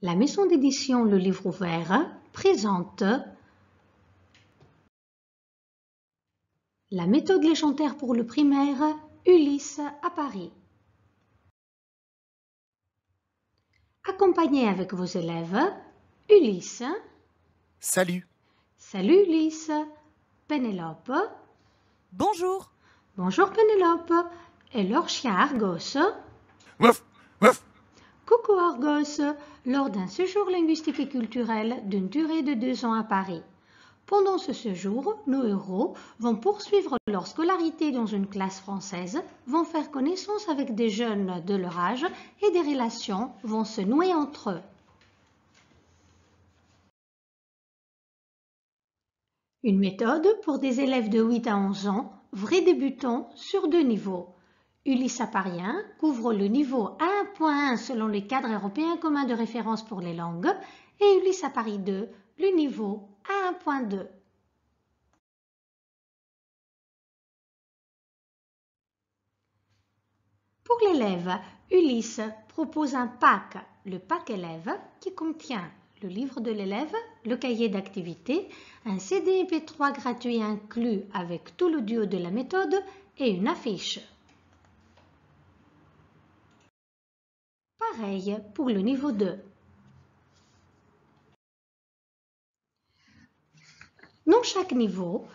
La maison d'édition Le Livre Ouvert présente la méthode légendaire pour le primaire Ulysse à Paris. Accompagnez avec vos élèves Ulysse. Salut. Salut Ulysse. Pénélope. Bonjour. Bonjour Pénélope. Et leur chien Argos. Wouf, wouf. Coucou Argos. Lors d'un séjour linguistique et culturel d'une durée de 2 ans à Paris. Pendant ce séjour, nos héros vont poursuivre leur scolarité dans une classe française, vont faire connaissance avec des jeunes de leur âge et des relations vont se nouer entre eux. Une méthode pour des élèves de 8 à 11 ans, vrais débutants sur 2 niveaux. Ulysse Apparien couvre le niveau 1.1 selon les cadres européens communs de référence pour les langues et Ulysse à Paris 2, le niveau 1.2. Pour l'élève, Ulysse propose un pack, le pack élève, qui contient le livre de l'élève, le cahier d'activité, un CD MP3 gratuit inclus avec tout l'audio de la méthode et une affiche. Pareil pour le niveau 2. Dans chaque niveau,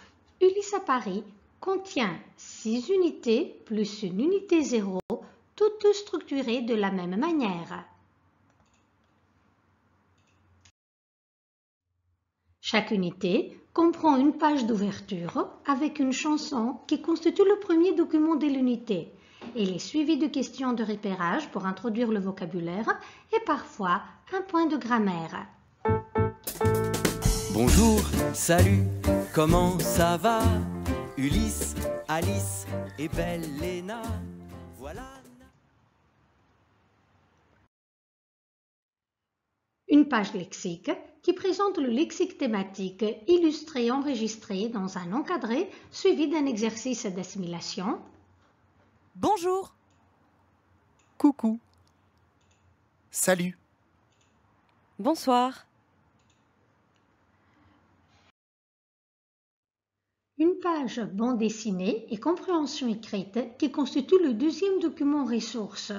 Ulysse à Paris contient 6 unités plus une unité 0, toutes structurées de la même manière. Chaque unité comprend une page d'ouverture avec une chanson qui constitue le premier document de l'unité. Elle est suivie de questions de repérage pour introduire le vocabulaire et parfois un point de grammaire. Bonjour, salut, comment ça va? Ulysse, Alice et belle Léna, voilà. Une page lexique qui présente le lexique thématique illustré et enregistré dans un encadré suivi d'un exercice d'assimilation. Bonjour. Coucou. Salut. Bonsoir. Une page bande dessinée et compréhension écrite qui constitue le deuxième document ressource.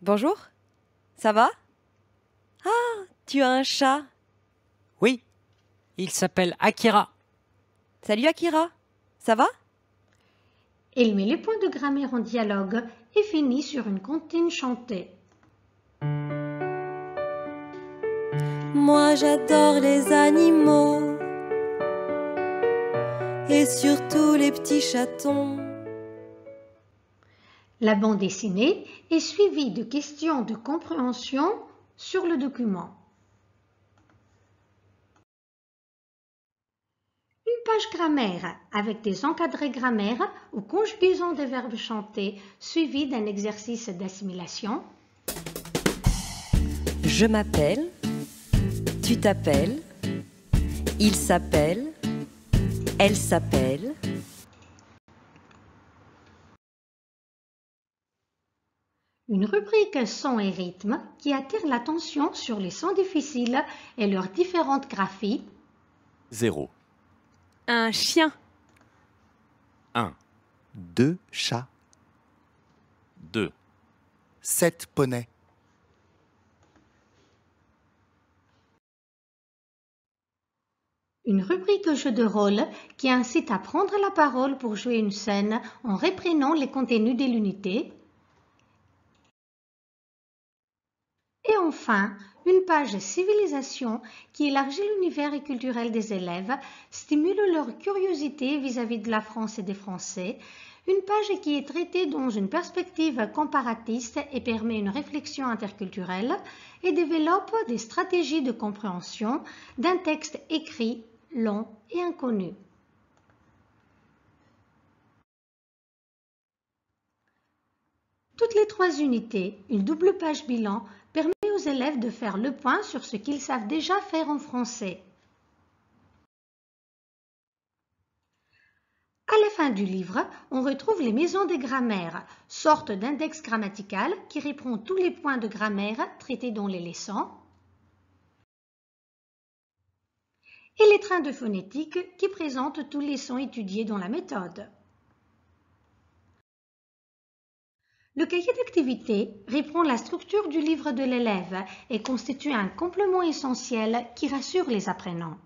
Bonjour, ça va? Ah, tu as un chat. Oui, il s'appelle Akira. Salut Akira, ça va? Elle met les points de grammaire en dialogue et finit sur une comptine chantée. Moi j'adore les animaux et surtout les petits chatons. La bande dessinée est suivie de questions de compréhension sur le document. Une page grammaire avec des encadrés grammaire ou conjugaison des verbes chantés suivi d'un exercice d'assimilation. Je m'appelle, tu t'appelles, il s'appelle, elle s'appelle. Une rubrique son et rythme qui attire l'attention sur les sons difficiles et leurs différentes graphies. 0. Un chien. 1. 2 chats. 2. 7 poneys. Une rubrique jeu de rôle qui incite à prendre la parole pour jouer une scène en reprenant les contenus de l'unité. Et enfin, une page civilisation qui élargit l'univers culturel des élèves, stimule leur curiosité vis-à-vis de la France et des Français. Une page qui est traitée dans une perspective comparatiste et permet une réflexion interculturelle et développe des stratégies de compréhension d'un texte écrit, long et inconnu. Toutes les 3 unités, une double page bilan permet aux élèves de faire le point sur ce qu'ils savent déjà faire en français. À la fin du livre, on retrouve les maisons des grammaires, sorte d'index grammatical qui reprend tous les points de grammaire traités dans les leçons. et les trains de phonétique qui présentent tous les sons étudiés dans la méthode. Le cahier d'activité reprend la structure du livre de l'élève et constitue un complément essentiel qui rassure les apprenants.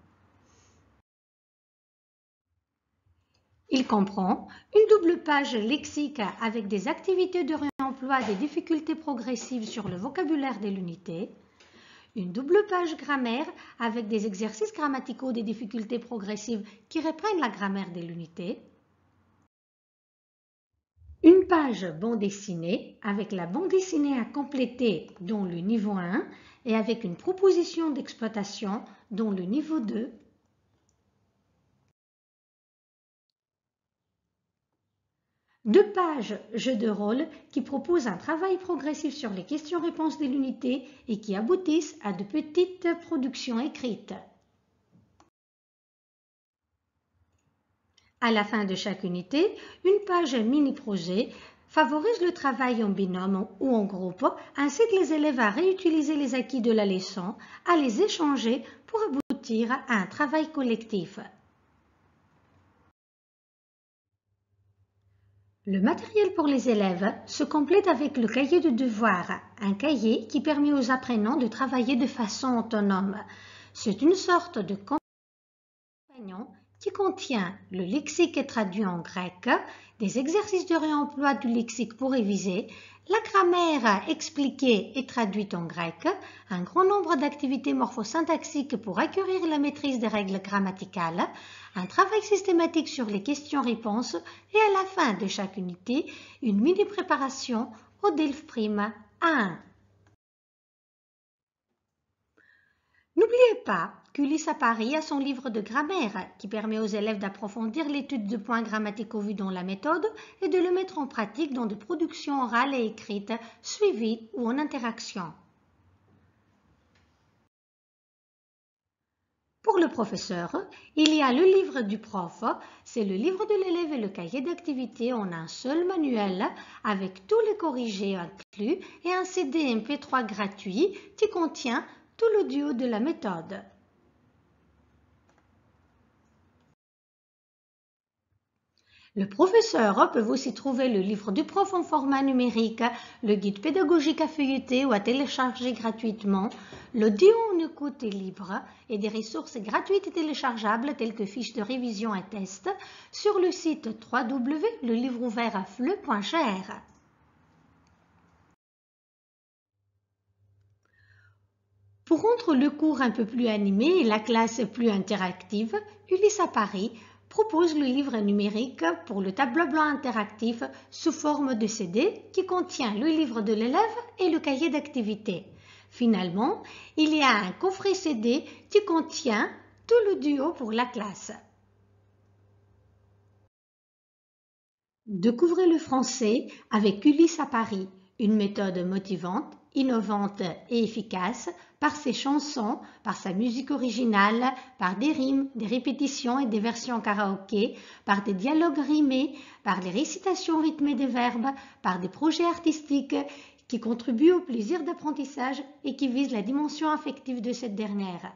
Il comprend une double page lexique avec des activités de réemploi des difficultés progressives sur le vocabulaire de l'unité, une double page grammaire avec des exercices grammaticaux des difficultés progressives qui reprennent la grammaire de l'unité, une page bande dessinée avec la bande dessinée à compléter dans le niveau 1 et avec une proposition d'exploitation dans le niveau 2. Deux pages jeux de rôle qui proposent un travail progressif sur les questions-réponses de l'unité et qui aboutissent à de petites productions écrites. À la fin de chaque unité, une page mini-projet favorise le travail en binôme ou en groupe, incite les élèves à réutiliser les acquis de la leçon, à les échanger pour aboutir à un travail collectif. Le matériel pour les élèves se complète avec le cahier de devoirs, un cahier qui permet aux apprenants de travailler de façon autonome. C'est une sorte de compagnon qui contient le lexique traduit en grec, des exercices de réemploi du lexique pour réviser, la grammaire expliquée et traduite en grec, un grand nombre d'activités morphosyntaxiques pour acquérir la maîtrise des règles grammaticales, un travail systématique sur les questions-réponses et à la fin de chaque unité, une mini-préparation au DELF Prime A1. N'oubliez pas qu'Ulysse à Paris a son livre de grammaire qui permet aux élèves d'approfondir l'étude de points grammaticaux vus dans la méthode et de le mettre en pratique dans des productions orales et écrites, suivies ou en interaction. Pour le professeur, il y a le livre du prof, c'est le livre de l'élève et le cahier d'activité en un seul manuel avec tous les corrigés inclus et un CD MP3 gratuit qui contient tout l'audio de la méthode. Le professeur peut aussi trouver le livre du prof en format numérique, le guide pédagogique à feuilleter ou à télécharger gratuitement, l'audio en écoute est libre et des ressources gratuites et téléchargeables telles que fiches de révision et tests sur le site www.lelivreouvert-fleu.fr. Pour rendre le cours un peu plus animé et la classe plus interactive, Ulysse à Paris propose le livre numérique pour le tableau blanc interactif sous forme de CD qui contient le livre de l'élève et le cahier d'activité. Finalement, il y a un coffret CD qui contient tout l'audio pour la classe. Découvrez le français avec Ulysse à Paris, une méthode motivante, innovante et efficace par ses chansons, par sa musique originale, par des rimes, des répétitions et des versions karaoké, par des dialogues rimés, par les récitations rythmées des verbes, par des projets artistiques qui contribuent au plaisir d'apprentissage et qui visent la dimension affective de cette dernière.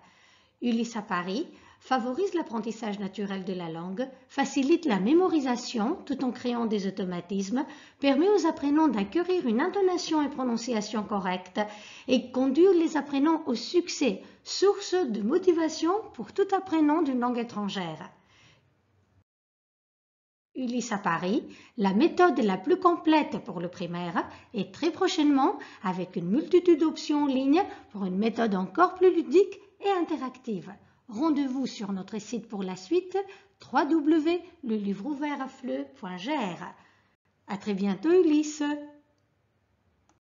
Ulysse à Paris favorise l'apprentissage naturel de la langue, facilite la mémorisation tout en créant des automatismes, permet aux apprenants d'acquérir une intonation et prononciation correcte et conduire les apprenants au succès, source de motivation pour tout apprenant d'une langue étrangère. Ulysse à Paris, la méthode la plus complète pour le primaire et très prochainement avec une multitude d'options en ligne pour une méthode encore plus ludique et interactive. Rendez-vous sur notre site pour la suite www.lelivreouvert-fleu.fr. À très bientôt Ulysse.